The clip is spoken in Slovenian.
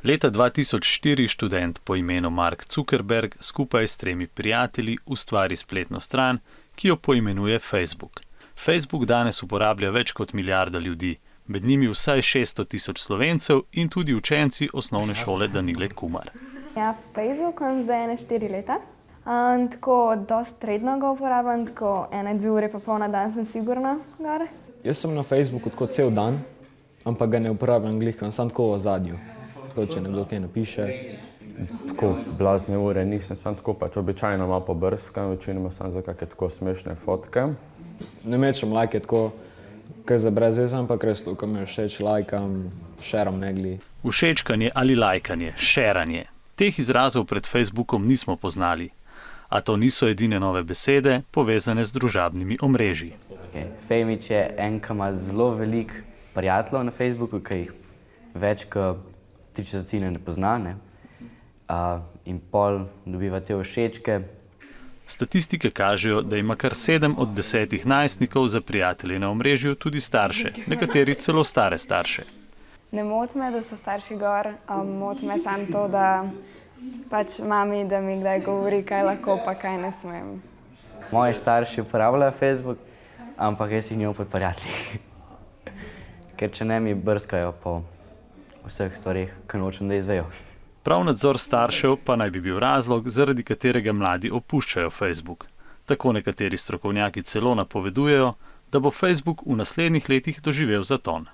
Leta 2004 študent po imenu Mark Zuckerberg skupaj s 3 prijatelji ustvari spletno stran, ki jo poimenuje Facebook. Facebook danes uporablja več kot milijarda ljudi, med njimi vsaj 600 000 Slovencev in tudi učenci osnovne šole Danile Kumar. Ja, Facebook imam zdaj 4 leta. Tako dosti redno ga uporabljam, tako 1-2 ure pa pol na dan sem sigurno gor. Jaz sem na Facebooku tako cel dan, ampak ga ne uporabljam glihkam, samo tako v ozadju. Tako, če nekdo kaj napiše. Tako blazne ure nisem, samo tako pač običajno malo pobrskam, večinoma samo za kakšne tako smešne fotke. Ne mečem lajke tako, kaj za brez veze, ampak res to, ko mi všeč, lajkam, šeram negli. Všečkanje ali lajkanje, šeranje. Teh izrazov pred Facebookom nismo poznali. A to niso edine nove besede, povezane z družabnimi omrežji. Fejmič je en, ki ima zelo veliko prijateljev na Facebooku, ki jih več kot 3/4 ne pozna, ne? In pol dobiva te všečke. Statistike kažejo, da ima kar 7 od 10 najstnikov za prijatelje na omrežju tudi starše, nekateri celo stare starše. Ne moti me, da so starši gor, moti me samo to, da pač mami, da mi kdaj govori, kaj lahko pa kaj ne smem. Moji starši uporabljajo Facebook, ampak jaz jih nimam pod prijatelji. Ker če ne mi brskajo po vseh stvarih, ki nočem, da izvejo. Prav nadzor staršev pa naj bi bil razlog, zaradi katerega mladi opuščajo Facebook. Tako nekateri strokovnjaki celo napovedujejo, da bo Facebook v naslednjih letih doživel zaton.